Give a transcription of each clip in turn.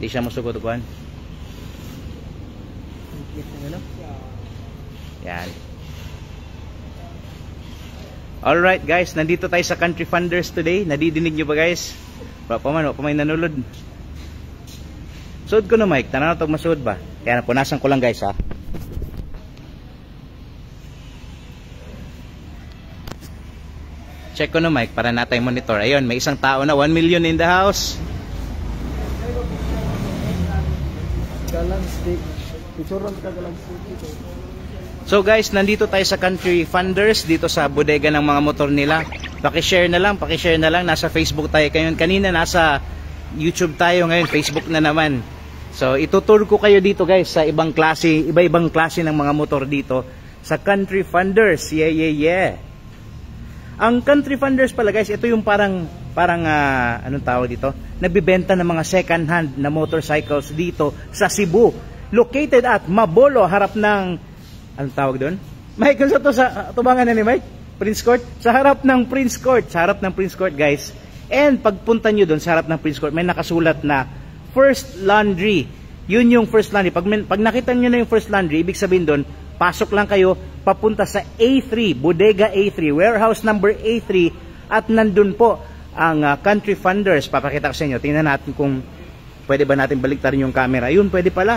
Di siya masugod kuan. Yan. Alright guys, nandito tayo sa Country Funders today. Nadidinig nyo ba guys? Wala pa man nanulod. Suod ko na mic, tanaw na masuod ba? Kaya napunasan ko lang guys ha. Check ko na mic para natay monitor. Ayun, may isang tao na 1 million in the house. So guys, nandito tayo sa Country Funders dito sa bodega ng mga motor nila. Paki-share na lang, nasa Facebook tayo ngayon. Kanina nasa YouTube tayo, ngayon Facebook na naman. So itutur ko kayo dito guys sa iba-ibang klase ng mga motor dito sa Country Funders. Yeah. Ang Country Funders pala guys, ito yung parang anong tawag dito? Nagbebenta ng mga second hand na motorcycles dito sa Cebu. Located at Mabolo, harap ng anong tawag doon? Mike, kung sa to sa tubangan na ni Mike? Prince Court? Sa harap ng Prince Court guys. And pagpunta nyo doon sa harap ng Prince Court, may nakasulat na First Laundry. Yun yung First Laundry. Pag nakita nyo na yung First Laundry, ibig sabihin doon, pasok lang kayo papunta sa A3, Bodega A3, warehouse number A3, at nandun po ang Country Funders. Papakita ko sa inyo. Tingnan natin kung pwede ba natin baliktarin yung camera. Yun, pwede pala.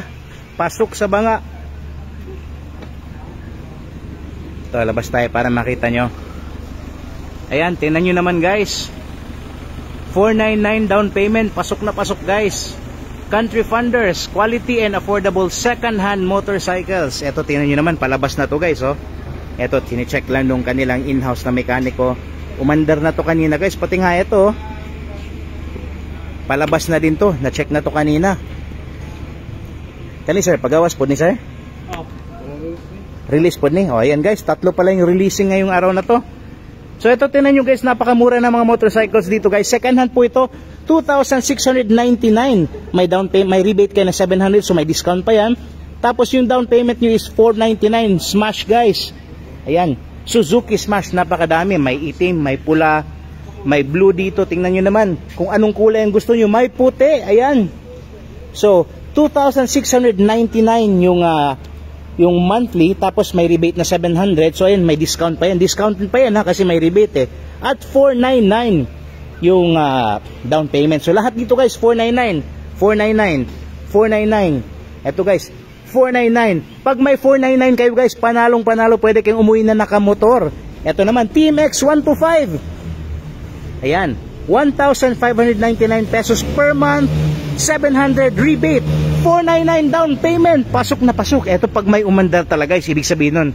Pasok sa banga. Ito, labas tayo para makita nyo. Ayan, tingnan nyo naman guys. 499 down payment. Pasok na pasok guys. Country Funders, quality and affordable second-hand motorcycles. Ito, tingnan nyo naman, palabas na to guys, oh. Ito, tine-check lang nung kanilang in-house na mekaniko. Umandar na to kanina guys, pati nga ito, oh. Palabas na din to, na-check na to kanina. Kani sir, pagawas po ni sir? Release po ni. O, ayan guys, tatlo pala yung releasing ngayong araw na to. So ito, tingnan nyo guys, napakamura ng mga motorcycles dito guys. Second-hand po ito. 2,699. May down payment, may rebate kayo na 700, so may discount pa yan. Tapos yung down payment nyo is 499. Smash guys. Ayan, Suzuki Smash, napakadami. May itim, may pula, may blue dito. Tingnan nyo naman kung anong kulay ang gusto nyo. May puti, ayan. So 2,699 yung monthly, tapos may rebate na 700. So ayan, may discount pa yan. Discount pa yan ha, kasi may rebate eh. At 499 yung down payment. So lahat dito guys 499. Ito guys 499. Pag may 499 kayo guys, panalo, pwede kayong umuwi na nakamotor. Ito naman TMX 125. Ayan, 1,599 pesos per month, 700 rebate, 499 down payment. Pasok na pasok. Ito pag may umandar talaga guys, ibig sabihin nun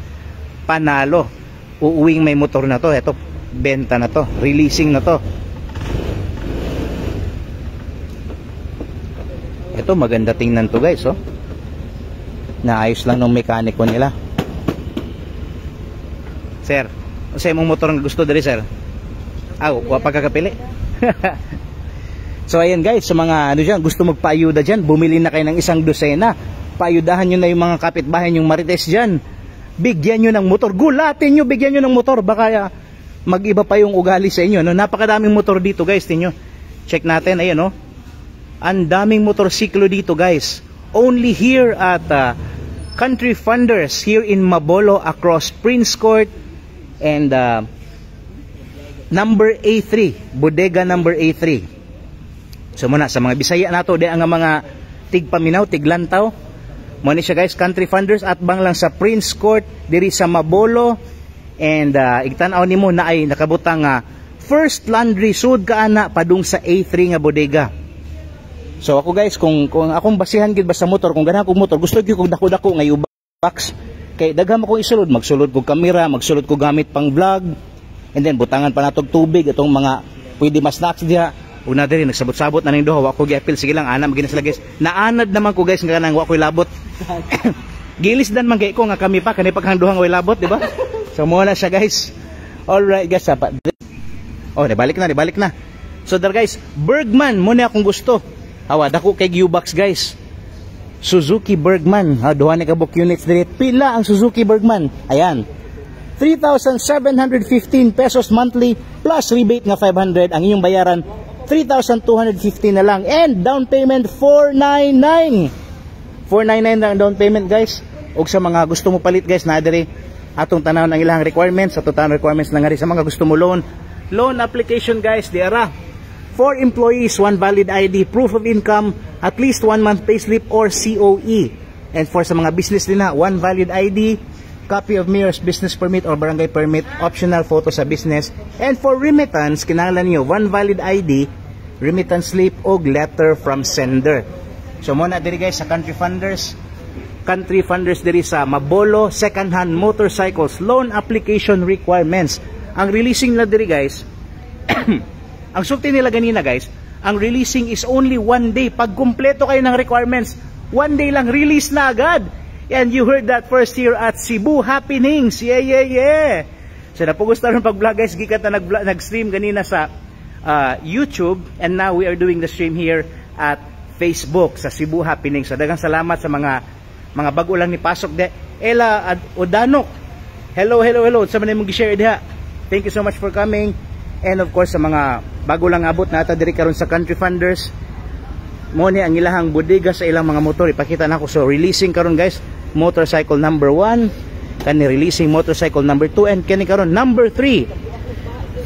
panalo. Uuwing may motor na to. Ito benta na to, releasing na to. Ito maganda tingnan to guys, oh. Naayos lang ng mekaniko nila. Sir, sa imong motor ang gusto dali sir? Wa pagkakapili. So ayan guys, sa mga ano dyan, gusto magpaayuda dyan, bumili na kayo ng isang dosena. Paayudahan nyo na yung mga kapitbahay yung marites dyan. Bigyan nyo ng motor, gulatin nyo, bigyan nyo ng motor. Baka mag-iba pa yung ugali sa inyo, no? Napakadaming motor dito guys, tingnan nyo. Check natin, ayan, no? Ang daming motorsiklo dito guys. Only here at Country Funders here in Mabolo, across Prince Court and number A3, bodega number A3. So muna sa mga Bisaya nato, di ang mga tigpaminaw, tiglantaw. Muna siya guys, Country Funders at bang lang sa Prince Court diri sa Mabolo. And igtanaw nimo na ay nakabutang First Laundry sud kaana padung sa A3 nga bodega. So ako guys, kung akong basihan gid ba sa motor, kung ganahan kog motor, gusto gyud kog dako-dako nga U-box. Kay dagham ako isulod, magsulod kog kamera, magsulod kog gamit pang vlog. And then butangan pa natog tubig itong mga pwede mas snacks diha. Una diri nagsabot-sabot na ning duha, wa ko gi-apil, sige lang ana magina sila guys. Naanad naman ko guys nga kanang wa koy labot. Gilisdan man kay ko nga kami pa kani paghang duha nga way labot, di ba? So mo na siya guys. All right guys, oh, nabalik na. So there guys, Bergman mo na akong gusto. Awa, dako kay U-box guys. Suzuki Bergman. Duha ni kabuk units diri. Pila ang Suzuki Bergman? Ayan. 3,715 pesos monthly plus rebate nga 500. Ang inyong bayaran 3,250 na lang. And down payment 499. 499 lang down payment guys. Og sa mga gusto mo palit guys, na diri atong tanaw ang ilang requirements, atong tanaw requirements lang sa mga gusto mo loan application guys, di ara. 4 employees, 1 valid ID, proof of income, at least 1 month payslip or COE. And for sa mga business din na, 1 valid ID, copy of mayor's business permit or barangay permit, optional photo sa business. And for remittance, kinahanglan niyo 1 valid ID, remittance slip o letter from sender. So muna diri guys sa country funders diri sa Mabolo second hand motorcycles loan application requirements. Ang releasing nila diri guys ang sulti nila ganina guys, ang releasing is only 1 day. Pag kumpleto kayo ng requirements, 1 day lang release na agad. And you heard that first here at Cebu Happenings. Yeah. So napugusta ron pag-vlog guys, gikat na nag-stream ganina sa YouTube, and now we are doing the stream here at Facebook sa Cebu Happenings. So daghang salamat sa mga bago lang ni pasok de. Ella Odanok. Hello. Sa man imong gi-share diha. Thank you so much for coming. And of course sa mga bago lang abot nata diri karon sa Country Funders. Mo ni ang ilahang bodega sa ilang mga motor. Ipakita nako. So releasing karon guys, motorcycle number 1, kani releasing motorcycle number 2, and kani karon number 3.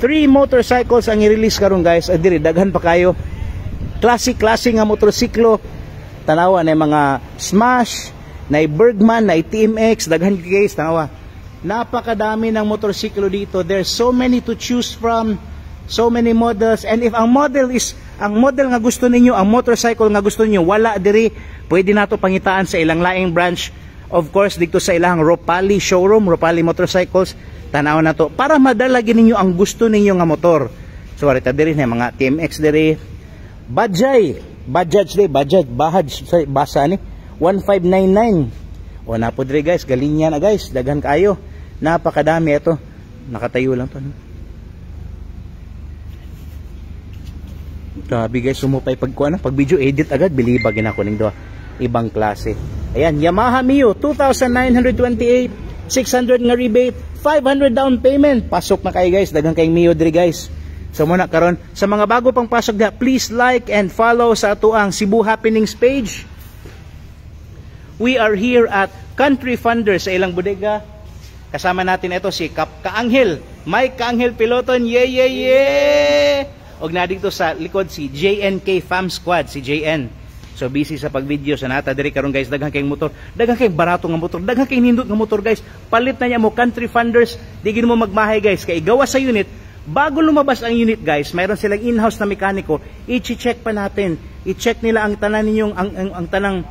3 motorcycles ang i-release karon guys. Diri daghan pa kayo. Classic nga motorsiklo. Tanawa na mga Smash, na Bergman, na TMX, daghan guys, tanawa. Napakadami ng motorsiklo dito. There's so many to choose from, so many models. And if ang model nga gusto ninyo, ang motorcycle nga gusto ninyo, wala diri, pwede nato pangitaan sa ilang laing branch. Of course, dito sa ilang Ropali showroom, Ropali Motorcycles, tanaw na to para madala ninyo ang gusto ninyo nga motor. So arita diri na mga TMX diri. Bajaj basa ni 1599. O napo diri guys, galinya na guys, daghan kayo. Napakadami ito. Nakatayo lang to. Grabe guys, sumupay pag video edit agad, bilibag na ko ning do ibang klase. Ayan, Yamaha Mio 2,928, 600 nga rebate, 500 down payment. Pasok na kayo guys, daghang kayong Mio diri guys. So muna karon sa mga bago pang pasok na, please like and follow sa atuang Cebu Happenings page. We are here at Country Funders sa ilang bodega. Kasama natin ito si Kaanghel, Mike Kaanghel Piloton. Yeah. Og na dito sa likod si JNK Fam Squad, si JN. So busy sa pag-video sa nata diri karon guys, daghang kayong motor, daghang kayong barato nga motor, daghang kayong nindot nga motor guys. Palit na niya mo Country Funders, di gid mo magmahay guys, kay gawa sa unit. Bago lumabas ang unit guys, mayroon silang in-house na mekaniko. I-check pa natin. I-check nila ang tanan ninyong ang tanang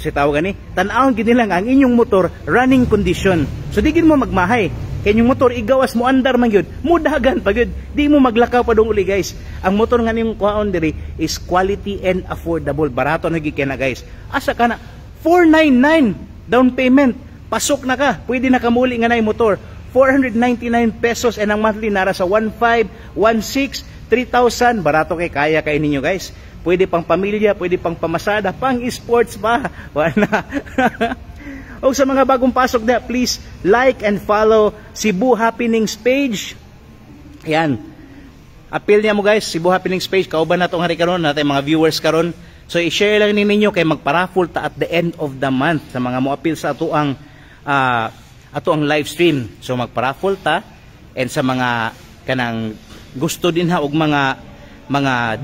si tawag ni, tan-awon gid nila ang inyong motor running condition. So di gid mo magmahay. Kay inyong motor igawas mo andar man gyud, mudagan pa gyud. Di mo maglakaw pa dong uli guys. Ang motor nga nimong kuhaon diri is quality and affordable. Barato na gid na guys. Asa kana 499 down payment. Pasok na ka. Pwede na kamuli nga nay motor. 499 pesos, and ang monthly nara sa 1,500, 1,600, 3,000. Barato kay kaya kay ninyo guys. Pwede pang pamilya, pwede pang pamasada, pang sports pa. Wala. O sa mga bagong pasok na, please like and follow Cebu Happenings page. Yan. Appeal niya mo guys, Cebu Happenings page. Kauban na itong hari karon, natin mga viewers karon. So i-share lang ninyo kay magparaffle ta at the end of the month sa mga mo appeal sa ato ang live stream. So magparaffle ta, and sa mga kanang gusto din ha og mga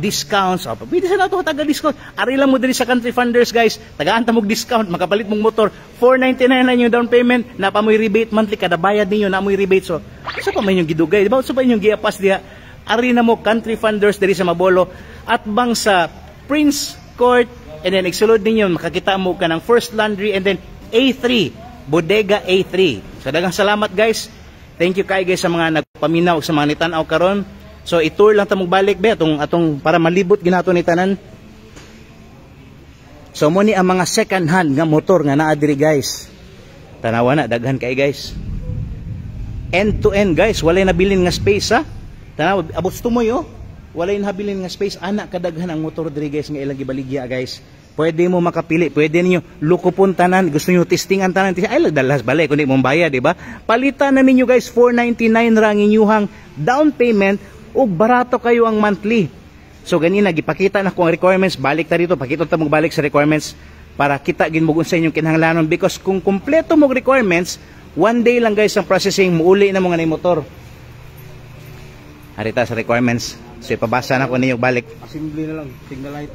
discounts, pwede sa nato taga-discount. Ari lang mo diri sa Country Funders guys, tagaan ta mog discount, makapalit mong motor, 499 lang yung down payment, napamoy rebate monthly, kada bayad ninyo namoy rebate. So sa pa man yung gidugay, di ba? Sa pa yung giapas diha. Ari na mo Country Funders diri sa Mabolo at bang sa Prince Court, and then igsulod ninyo makakita mo ka ng First Laundry, and then A3 Bodega A3. So daghang salamat guys. Thank you kay guys sa mga nagpaminaw, sa mga nitan-aw karon. So i-tour lang ta magbalik be atong para malibot ginato ni tanan. So mo ni ang mga second hand nga motor nga naa diri guys. Tanawa na daghan kay guys. End to end guys, walay nabilin nga space ha. Tanawa abot tumoy oh. Walay nabilin nga space, anak kadaghan ang motor diri guys nga ilang gibaligya guys. Pwede mo makapili, pwede niyo lukupon tanan, gusto niyo testingan tanan, ay dalas balay kundi mong bayad, di ba? Palitan na ninyo guys, 499 ra ang inyuhang down payment ug barato kayo ang monthly. So ganina gipakita na ko ang requirements, balik ta dito, pakita ta mo balik sa requirements para kita gin mo unsa inyong kinahanglanon, because kung kumpleto mo requirements, one day lang guys ang processing, muuli na mo nga ni motor. Harita sa requirements. So ipabasa na ko ninyo balik. Assembly na lang, signal light.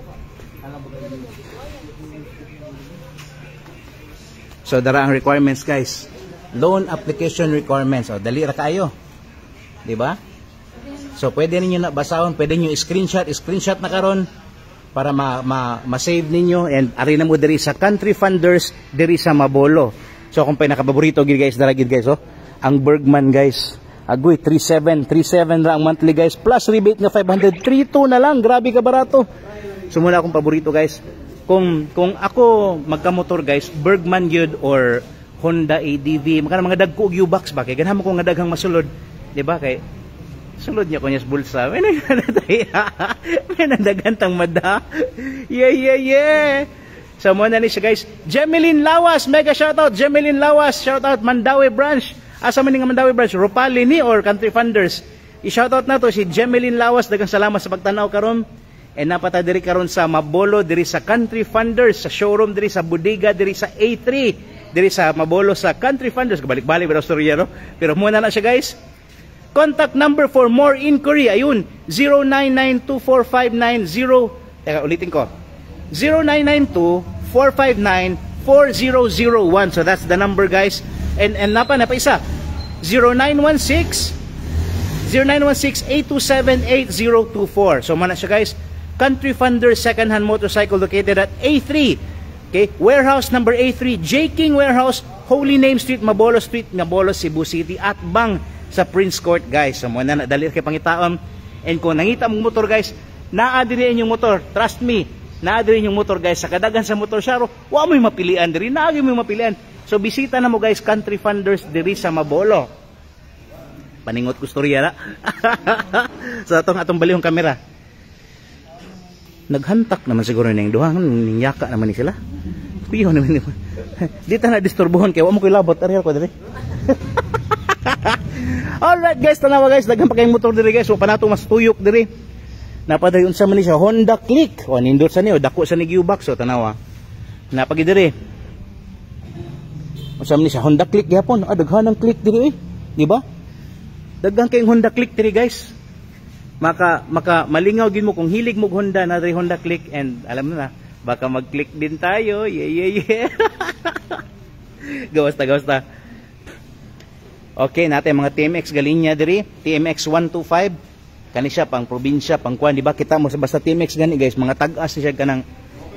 So dara ang requirements guys. Loan application requirements. O dali ra kaayo. Di ba? So pwede niyo na basahon, pwede niyo screenshot na karon para ma-save ninyo, and ari na mo diri sa Country Funders diri sa Mabolo. So kung pinakapaborito gid guys, dara gid guys, oh. Ang Bergman guys. Agoy 37 ra ang monthly guys, plus rebate nga 500, 32 na lang, grabe ka barato. So muna akong paborito guys. Kung ako magkamotor guys, Bergman yun or Honda ADV, mga dagko og U-box ba kay ganahan mo ko nga daghang masulod, di ba? Kay sulod niya ko niya sa bulsa. May nadagan tang mada. Yeah. So muna ni siya guys. Jemeline Lawas, mega shoutout. Jemeline Lawas, shoutout Mandawi branch. Asa man nga Mandawi branch? Rupali ni or Country Funders? I-shoutout na to si Jemeline Lawas. Daghang salamat sa pagtanaw karon. And napata diri karon sa Mabolo, diri sa Country Funders, sa showroom diri sa Bodega, diri sa A3, diri sa Mabolo sa Country Funders. Balik-balik pero storya no. Pero muna na siya guys. Contact number for more inquiry, ayun, 09924590. Teka, ulitin ko. 0992-459-4001. So that's the number guys. And napa isa. 0916-827-8024. So mana siya guys. Country Funders second-hand motorcycle located at A3. Okay, warehouse number A3, J. King Warehouse, Holy Name Street, Mabolo Street, Mabolo, Cebu City, at bang sa Prince Court guys. So muna na dali kay pangitaon. And kung nangita mong motor guys, naa diri inyong motor, trust me, naa diri inyong motor guys, sa kadagan sa motor syaro, wa mo'y mapilian diri, naa gyud mo'y mapilian. So bisita na mo guys Country Funders diri sa Mabolo. Paningot ko storya na. So atong balihong kamera. Naghantak naman siguro ning duha, ninyaka naman ni sila. Kuyo naman ni. Di ta na disturbuhon kay wa mo koy labot ari ko diri. Alright guys, tanawa guys, daghang pa kayong motor diri guys. So panato mas tuyok diri. Napadayon sa man ni siya Honda Click. O nindot sa niyo, dako sa ni U-box. So tanawa. Napagi diri. Unsa man ni siya Honda Click gyapon. Daghan ang click diri eh. Di ba? Daghang kayong Honda Click diri guys. Maka malingaw gid mo kung hilig mo Honda na diri Honda Click, and alam na baka mag-click din tayo. Yeah. Gawas ta. Okay, natin mga TMX galinya diri, TMX 125. Kani siya pang probinsya, pang kuan, di ba? Kita mo sa basta TMX gani guys, mga tag-as siya kanang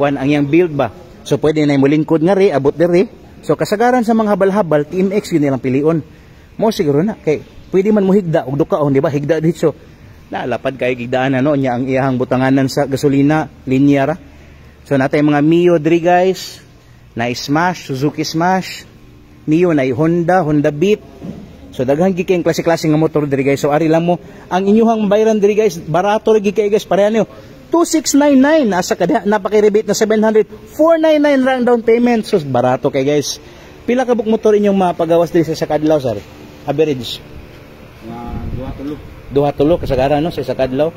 kuan ang yang build ba. So pwede na mulingkod nga ri, abot diri. So kasagaran sa mga habal-habal, TMX yun nilang pilion. Mo siguro na kay pwede man mo higda og dukaon, di ba? Higda dito. Nalapad kay gigdaan ano nya ang iyahang butanganan sa gasolina linya ra. So natay mga Mio diri guys, na Smash, Suzuki Smash, Mio na Honda Beat. So daghan gid kay klase-klase nga motor diri guys. So ari lang mo ang inyong bayaran diri guys, barato ra gid kay guys, pareha niyo 2699 nasa kada napaki-rebate na 700, 499 ra ang down payment. So barato kay guys. Pila ka buk motor inyong mapagawas diri sa kadlaw sir? Average duha tulo kasagaran no sa kadlaw.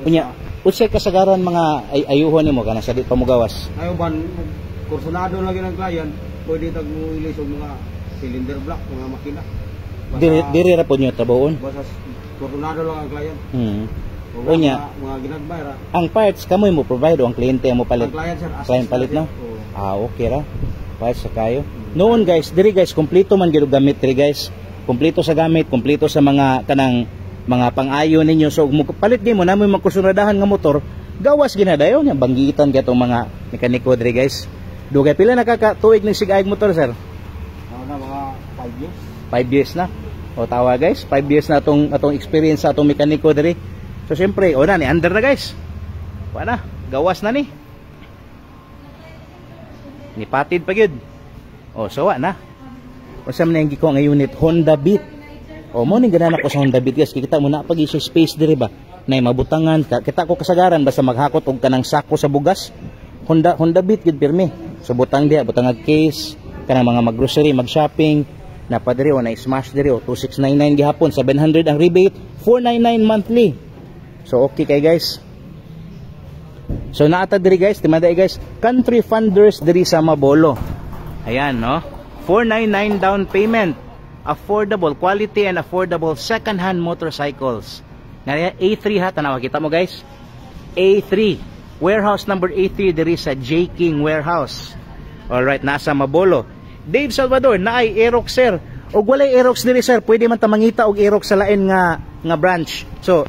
Unya unsay kasagaran mga ayuhon nimo kana sa di pa mo gawas? Ayo ban kursunado lagi ng client, pwede tag mo ilis og mga cylinder block, mga makina. Diri ra pod nyo taboon. Basta kursunado lang ang client. Unya mga ginagbayad ra. Ang parts kamoy mo provide o ang kliyente mo palit? Ang client sir, client palit no? Okay ra. Parts sa kayo. Noon guys, diri guys kompleto man gyud gamit diri guys. Kompleto sa gamit, kompleto sa mga kanang mga pang-ayo ninyo. So palit gyud mo na may magkusunadahan nga motor, gawas ginadayon nya banggitan katong mga mekaniko diri guys. Dugay pila nakakatuig ng sigaig motor sir? Na mga 5 years. 5 years na. O tawa guys, 5 years na atong experience sa atong mekaniko diri. So siyempre, o na ni under na guys. Wala, gawas na ni. Nipatid pa gyud. O sawa na. O sa man ko nga unit Honda Beat. O mo ning ganana ko sa Honda Beat guys, kita mo na pag iso space diri ba. Nay mabutangan, kita ko kasagaran basta maghakot og kanang sako sa bugas. Honda Beat gid pirmi. So butang dia, butangag case, kanang mga mag-grocery, mag-shopping, napadiri o na Smash diri o 2699 gihapon, 700 ang rebate, 499 monthly. So okay kay guys. So naata diri guys, timaday guys, Country Funders diri sa Mabolo. Ayan no. 499 down payment. Affordable quality and affordable second-hand motorcycles. Nga A3 ha, tanawa kita mo guys. A3. Warehouse number A3 diri sa J King Warehouse. Alright, nasa Mabolo. Dave Salvador, naay Aerox sir. Og walay Aerox diri sir, pwede man ta mangita og Aerox sa lain nga branch. So,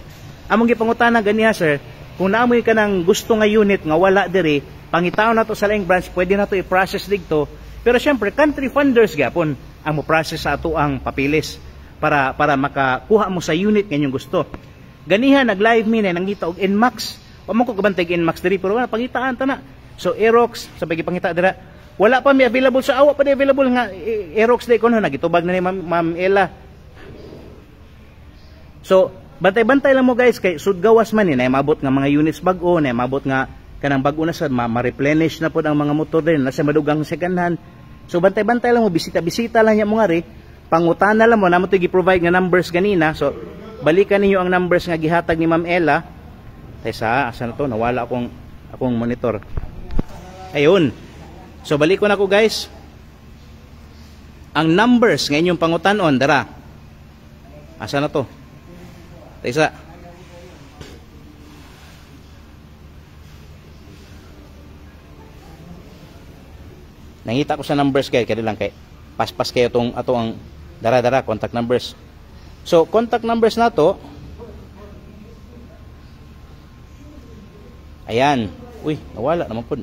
among gipangutana ganiya sir, kung naamoy ka ng gusto nga unit nga wala diri, pangitaon na to sa laing branch, pwede na to i-process digto. Pero syempre, Country Funders gapon ang mo-process sa ato ang papilis para makakuha mo sa unit nga inyong gusto. Ganiha nag-live mi na nangita og Nmax. Pamon ko kabantay Nmax diri pero wala pangitaan ta na. So Aerox sa pagipangita dira, wala pa mi available sa awa pa di available nga Aerox day kuno nagitubag na ni Ma'am Ella. So bantay-bantay lang mo guys kay sudgawas man ni na mabot nga mga units bag-o, na mabot nga kanang bag-o na sa ma-replenish na pud ang mga motor din nasa madugang second hand. So bantay-bantay lang mo, bisita-bisita lang niya mo nga ri, pangutana lang mo namo to gi-provide nga numbers ganina. So balikan ninyo ang numbers nga gihatag ni Ma'am Ella. Taysa, asa na to? Nawala akong monitor. Ayun. So balik ko na ko guys. Ang numbers nga inyong pangutanon dara. Asa na to? Taysa. Nangita ko sa numbers kay lang kay paspas kayo tong ato ang dara contact numbers. So contact numbers na to. Ayan. Uy, nawala naman po.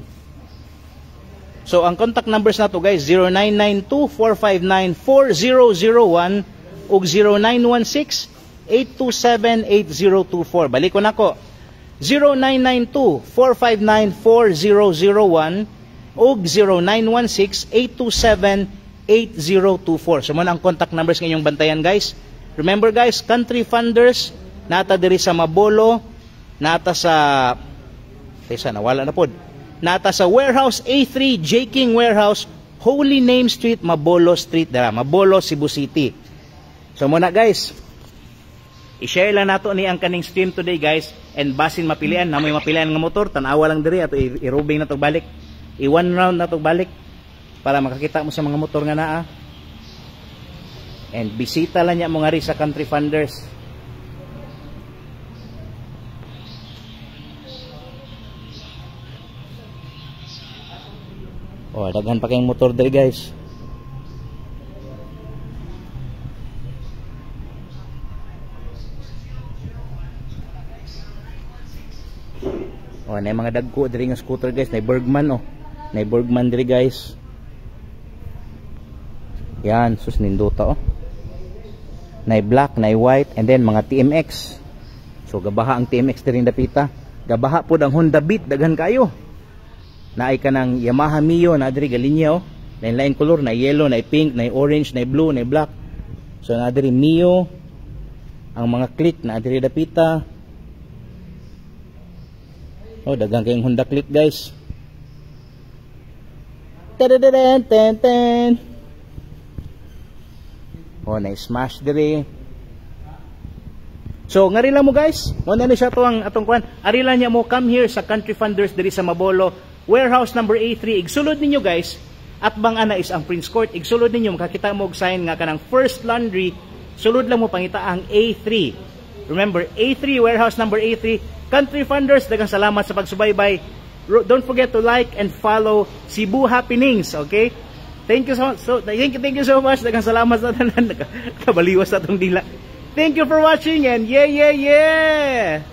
So ang contact numbers na to guys 0992-459-4001 ug 0916-827-8024. Balik ko na ko. 0992-459-4001 ug 0916-827-8024. So muna ang contact numbers ngayong bantayan guys. Remember guys, Country Funders nata diri sa Mabolo, nata sa Tesa nawala na pod. Nata sa Warehouse A3 J King Warehouse, Holy Name Street, Mabolo Street dara, Mabolo, Cebu City. So muna guys, i-share lang nato ni ang kaning stream today guys, and basin mapilian, namoy mapilian nga motor, tan-awa lang diri ato i-rubing na to balik. I-one round na to balik para makakita mo sa mga motor nga naa. And bisita lang niya mo nga ri sa Country Funders. Oh, daghan pa kayong motor diri guys. Oh, na mga dagko diri nga scooter guys, na Bergman oh. Na Bergman diri guys. Yan, sus nindota oh. Na black, na white, and then mga TMX. So gabaha ang TMX diri dapita. Gabaha pud ang Honda Beat, daghan kayo. Naay ka ng Yamaha Mio na diri galinya oh. Lain-lain color, na yellow, na pink, na orange, na blue, na black. So na diri Mio. Ang mga click na diri dapita. Oh, dagang kayong Honda Click guys. Ten. Oh, na smash diri. So ngari lang mo guys, mo na siya to ang atong kuan. Ari lang niya mo come here sa Country Funders diri sa Mabolo, Warehouse number A3. Igsulod ninyo guys, at bang ana is ang Prince Court. Igsulod ninyo makakita mo og sign nga kanang First Laundry. Sulod lang mo pangita ang A3. Remember, A3 Warehouse number A3. Country Funders, daghang salamat sa pagsubaybay. Don't forget to like and follow Cebu Happenings, okay? Thank you so much. Daghang salamat sa tanan. Kabaliwas sa atong dila. Thank you for watching and yeah.